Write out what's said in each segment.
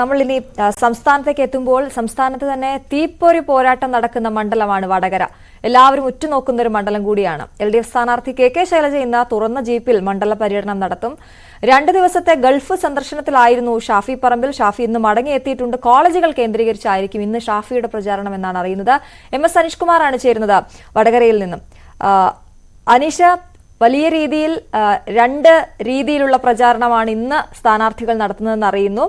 നമ്മൾ ഇനി സംസ്ഥാനത്തേക്ക് എത്തുമ്പോൾ സംസ്ഥാനത്ത് തന്നെ തീപ്പൊരി പോരാട്ടം നടക്കുന്ന മണ്ഡലമാണ് വടകര. എല്ലാവരും ഉറ്റുനോക്കുന്ന ഒരു മണ്ഡലം കൂടിയാണ്. LDF സ്ഥാനാർത്ഥി KK ശൈലജ ഇന്ന് തുറന്ന ജീപ്പിൽ മണ്ഡല പര്യടനം നടത്തും. 2 ദിവസത്തെ ഗൾഫ് സന്ദർശനത്തിലായിരുന്നു ഷാഫി പറമ്പിൽ. ഷാഫി ഇന്ന് മടങ്ങിയെത്തിയിട്ടുണ്ട്. കോളേജുകൾ കേന്ദ്രീകരിച്ചായിരിക്കും ഇന്ന് ഷാഫിയുടെ പ്രചാരണം എന്നാണ് അറിയുന്നത്. MS അനീഷ് കുമാറാണ് ചേരുന്നത് വടകരയിൽ നിന്നും. അനീഷ, വലിയ രീതിയിൽ 2 രീതിയിലുള്ള പ്രചാരണമാണ് ഇന്ന് സ്ഥാനാർത്ഥികൾ നടത്തുന്നതെന്ന് അറിയുന്നു.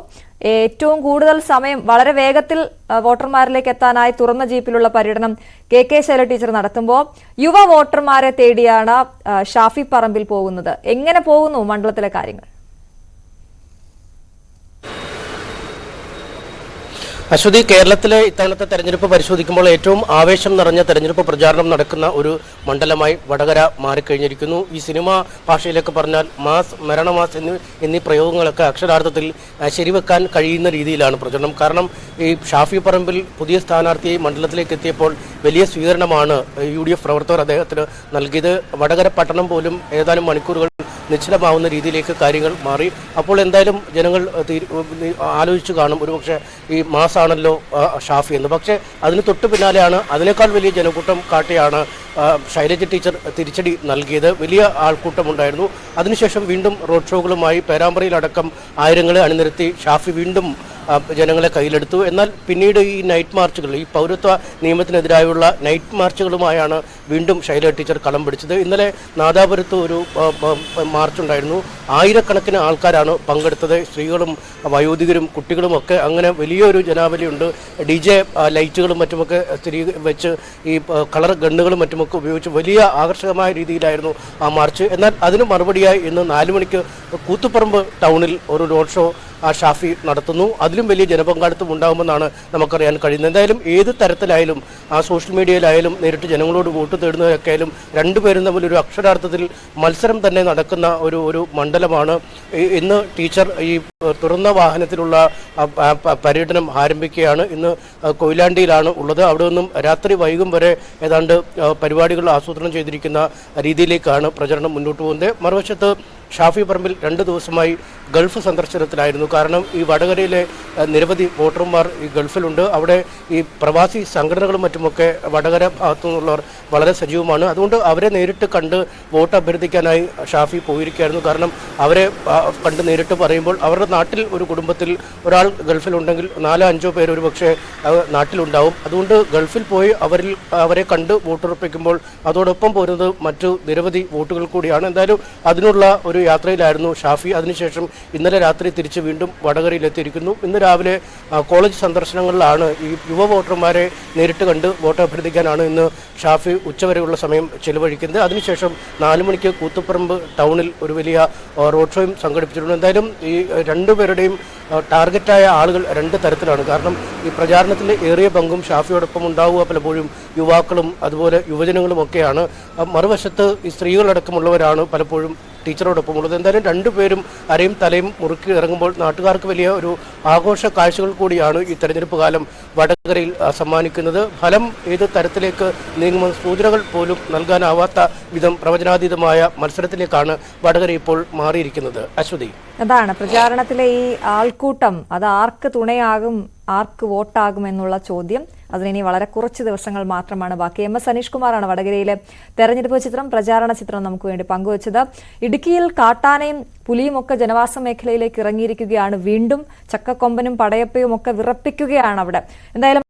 ഏറ്റവും കൂടുതൽ സമയം വളരെ വേഗത്തിൽ വോട്ടർമാരിലേക്ക് എത്താനായി തുറന്ന ജീപ്പിലുള്ള പര്യടനം KK ശൈലജ ടീച്ചർ നടത്തുമ്പോൾ യുവ വോട്ടർമാരെ തേടിയാണ് ഷാഫി പറമ്പിൽ പോകുന്നത്. എങ്ങനെ പോകുന്നു മണ്ഡലത്തിലെ കാര്യങ്ങൾ? അശ്വതി, കേരളത്തിലെ ഇത്തവണത്തെ തെരഞ്ഞെടുപ്പ് പരിശോധിക്കുമ്പോൾ ഏറ്റവും ആവേശം നിറഞ്ഞ തെരഞ്ഞെടുപ്പ് പ്രചാരണം നടക്കുന്ന ഒരു മണ്ഡലമായി വടകര മാറിക്കഴിഞ്ഞിരിക്കുന്നു. ഈ സിനിമ ഭാഷയിലൊക്കെ പറഞ്ഞാൽ മാസ്, മരണമാസ് എന്നീ പ്രയോഗങ്ങളൊക്കെ അക്ഷരാർത്ഥത്തിൽ ശരിവെക്കാൻ കഴിയുന്ന രീതിയിലാണ് പ്രചരണം. കാരണം ഈ ഷാഫി പറമ്പിൽ പുതിയ സ്ഥാനാർത്ഥിയായി മണ്ഡലത്തിലേക്ക് എത്തിയപ്പോൾ വലിയ സ്വീകരണമാണ് UDF പ്രവർത്തകർ അദ്ദേഹത്തിന് നൽകിയത്. വടകര പട്ടണം പോലും ഏതാനും മണിക്കൂറുകൾ നിശ്ചലമാവുന്ന രീതിയിലേക്ക് കാര്യങ്ങൾ മാറി. അപ്പോൾ എന്തായാലും ജനങ്ങൾ ആലോചിച്ചു കാണും, ഒരുപക്ഷെ ഈ മാസാണല്ലോ ഷാഫി എന്ന്. പക്ഷേ അതിന് തൊട്ടു പിന്നാലെയാണ്, അതിനേക്കാൾ വലിയ ജനക്കൂട്ടം കാട്ടിയാണ് ശൈലജ ടീച്ചർ തിരിച്ചടി നൽകിയത്. വലിയ ആൾക്കൂട്ടമുണ്ടായിരുന്നു. അതിനുശേഷം വീണ്ടും റോഡ് ഷോകളുമായി പേരാമ്പ്രയിലടക്കം ആയിരങ്ങളെ അണിനിരത്തി ഷാഫി വീണ്ടും ജനങ്ങളെ കയ്യിലെടുത്തു. എന്നാൽ പിന്നീട് ഈ നൈറ്റ് മാർച്ചുകൾ, ഈ പൗരത്വ നിയമത്തിനെതിരായുള്ള നൈറ്റ് മാർച്ചുകളുമായാണ് വീണ്ടും ശൈലജ ടീച്ചർ കളം പിടിച്ചത്. ഇന്നലെ നാദാപുരത്ത് ഒരു മാർച്ചുണ്ടായിരുന്നു. ആയിരക്കണക്കിന് ആൾക്കാരാണ് പങ്കെടുത്തത്. സ്ത്രീകളും വയോധികരും കുട്ടികളും ഒക്കെ. അങ്ങനെ വലിയൊരു ജനാവലിയുണ്ട്. DJ ലൈറ്റുകളും മറ്റുമൊക്കെ വെച്ച് ഈ കളർ ഗണ്ണുകളും മറ്റുമൊക്കെ ഉപയോഗിച്ച് വലിയ ആകർഷകമായ രീതിയിലായിരുന്നു ആ മാർച്ച്. എന്നാൽ അതിന് മറുപടിയായി ഇന്ന് 4 മണിക്ക് കൂത്തുപറമ്പ് ടൗണിൽ ഒരു റോഡ് ഷോ ഷാഫി നടത്തുന്നു. അതിലും വലിയ ജനപങ്കാളിത്തം ഉണ്ടാകുമെന്നാണ് നമുക്കറിയാൻ കഴിയുന്നത്. എന്തായാലും ഏത് തരത്തിലായാലും സോഷ്യൽ മീഡിയയിലായാലും നേരിട്ട് ജനങ്ങളോട് വോട്ട് തേടുന്നതൊക്കെ ആയാലും രണ്ടുപേരും തമ്മിൽ ഒരു അക്ഷരാർത്ഥത്തിൽ മത്സരം തന്നെ നടക്കുന്ന ഒരു മണ്ഡലമാണ്. ഇന്ന് ടീച്ചർ ഈ തുറന്ന വാഹനത്തിലുള്ള പര്യടനം ആരംഭിക്കുകയാണ്. ഇന്ന് കൊയിലാണ്ടിയിലാണ് ഉള്ളത്. അവിടെ നിന്നും രാത്രി വൈകും വരെ ഏതാണ്ട് പരിപാടികൾ ആസൂത്രണം ചെയ്തിരിക്കുന്ന രീതിയിലേക്കാണ് പ്രചരണം മുന്നോട്ട് പോകുന്നത്. മറുവശത്ത് ഷാഫി പറമ്പിൽ 2 ദിവസമായി ഗൾഫ് സന്ദർശനത്തിലായിരുന്നു. കാരണം ഈ വടകരയിലെ നിരവധി വോട്ടർമാർ ഈ ഗൾഫിലുണ്ട്. അവിടെ ഈ പ്രവാസി സംഘടനകളും മറ്റുമൊക്കെ വടകര ഭാഗത്തു നിന്നുള്ളവർ വളരെ സജീവമാണ്. അതുകൊണ്ട് അവരെ നേരിട്ട് കണ്ട് വോട്ട് അഭ്യർത്ഥിക്കാനായി ഷാഫി പോയിരിക്കുകയായിരുന്നു. കാരണം അവരെ കണ്ട് നേരിട്ട് പറയുമ്പോൾ അവരുടെ നാട്ടിൽ ഒരു കുടുംബത്തിൽ ഒരാൾ ഗൾഫിലുണ്ടെങ്കിൽ 4-5 പേര് ഒരു പക്ഷേ നാട്ടിലുണ്ടാവും. അതുകൊണ്ട് ഗൾഫിൽ പോയി അവരെ കണ്ട് വോട്ടുറപ്പിക്കുമ്പോൾ അതോടൊപ്പം പോരുന്നത് മറ്റു നിരവധി വോട്ടുകൾ കൂടിയാണ്. എന്തായാലും അതിനുള്ള ഒരു യാത്രയിലായിരുന്നു ഷാഫി. അതിനുശേഷം ഇന്നലെ രാത്രി തിരിച്ച് വീണ്ടും വടകരയിലെത്തിയിരിക്കുന്നു. ഇന്ന് രാവിലെ കോളേജ് സന്ദർശനങ്ങളിലാണ് ഈ യുവ വോട്ടർമാരെ നേരിട്ട് കണ്ട് വോട്ട് അഭ്യർത്ഥിക്കാനാണ് ഇന്ന് ഷാഫി ഉച്ചവരെയുള്ള സമയം ചെലവഴിക്കുന്നത്. അതിനുശേഷം 4 മണിക്ക് കൂത്തുപറമ്പ് ടൗണിൽ ഒരു വലിയ റോഡ് ഷോയും സംഘടിപ്പിച്ചിട്ടുണ്ട്. എന്തായാലും ഈ 2 പേരുടെയും ടാർഗറ്റായ ആളുകൾ 2 തരത്തിലാണ്. കാരണം ഈ പ്രചാരണത്തിൽ ഏറിയ പങ്കും ഷാഫിയോടൊപ്പം ഉണ്ടാവുക പലപ്പോഴും യുവാക്കളും അതുപോലെ യുവജനങ്ങളും ഒക്കെയാണ്. മറുവശത്ത് ഈ സ്ത്രീകളടക്കമുള്ളവരാണ് പലപ്പോഴും ടീച്ചറോടൊപ്പം ഉള്ളത്. എന്തായാലും 2 പേരും അരയും തലയും മുറുക്കി ഇറങ്ങുമ്പോൾ നാട്ടുകാർക്ക് വലിയ ഒരു ആഘോഷ കാഴ്ചകൾ കൂടിയാണ് ഈ തെരഞ്ഞെടുപ്പ് കാലം വടകരയിൽ സമ്മാനിക്കുന്നത്. ഫലം ഏത് തരത്തിലേക്ക് നീങ്ങുമെന്ന സൂചനകൾ പോലും നൽകാനാവാത്ത വിധം പ്രവചനാതീതമായ മത്സരത്തിലേക്കാണ് വടകര ഇപ്പോൾ മാറിയിരിക്കുന്നത്. അശ്വതി, അതാണ് പ്രചാരണത്തിലെ ഈ ആൾക്കൂട്ടം. അത് ആർക്ക് തുണയാകും, ആർക്ക് വോട്ടാകും എന്നുള്ള ചോദ്യം. അതിനി വളരെ കുറച്ച് ദിവസങ്ങൾ മാത്രമാണ് ബാക്കി. MS അനീഷ് കുമാറാണ് വടകരയിലെ തെരഞ്ഞെടുപ്പ് ചിത്രം, പ്രചാരണ ചിത്രം നമുക്ക് വേണ്ടി പങ്കുവച്ചത്. ഇടുക്കിയിൽ കാട്ടാനയും പുലിയും ഒക്കെ ജനവാസ മേഖലയിലേക്ക് ഇറങ്ങിയിരിക്കുകയാണ്. വീണ്ടും ചക്കക്കൊമ്പനും പടയപ്പയും ഒക്കെ വിറപ്പിക്കുകയാണ് അവിടെ. എന്തായാലും